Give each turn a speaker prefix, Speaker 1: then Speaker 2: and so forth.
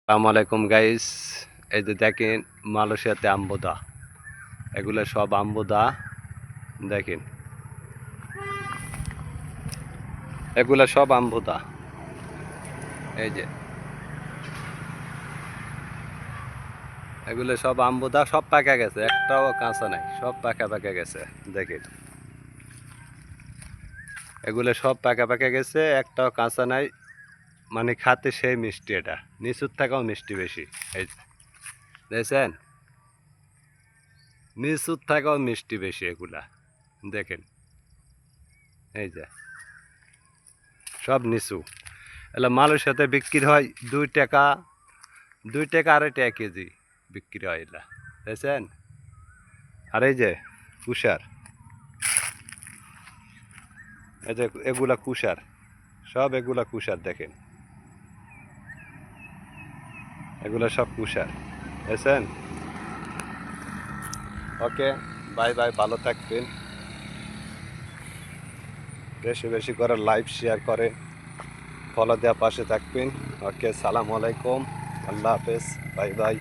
Speaker 1: আসসালামু আলাইকুম গাইস। এই যে দেখেন মালয়েশিয়াতে আম্বুদা, এগুলো সব আম্বুদা। দেখেন এগুলো সব আম্বুদা। এই যে এগুলো সব আম্বুদা, সব পাকা গেছে, একটাও কাঁচা নাই, সব পাকা পাকা গেছে। দেখেন এগুলো সব পাকা পাকা গেছে, একটাও কাঁচা নাই। মানে খাতে সেই মিষ্টি, এটা নিচুর থাকাও মিষ্টি বেশি। এই যে দেখছেন, নিচুর থাকাও মিষ্টি বেশি এগুলা। দেখেন এই যে সব নিচু। এগুলো মালয়েশিয়াতে বিক্রি হয় 2 টাকা, 2 টাকা 2.5 টাকা কেজি বিক্রি হয় এগুলা, বুঝছেন। আর এই যে কুষার, এই যে এগুলা কুষার, সব এগুলা কুষার। দেখেন এগুলা সব কুষার, বুঝছেন। ওকে, বাই বাই, ভালো থাকবেন। বেশি বেশি করে লাইভ শেয়ার করে ফলো দেওয়া পাশে থাকবেন। ওকে, সালাম আলাইকুম, আল্লাহ হাফেজ, বাই বাই।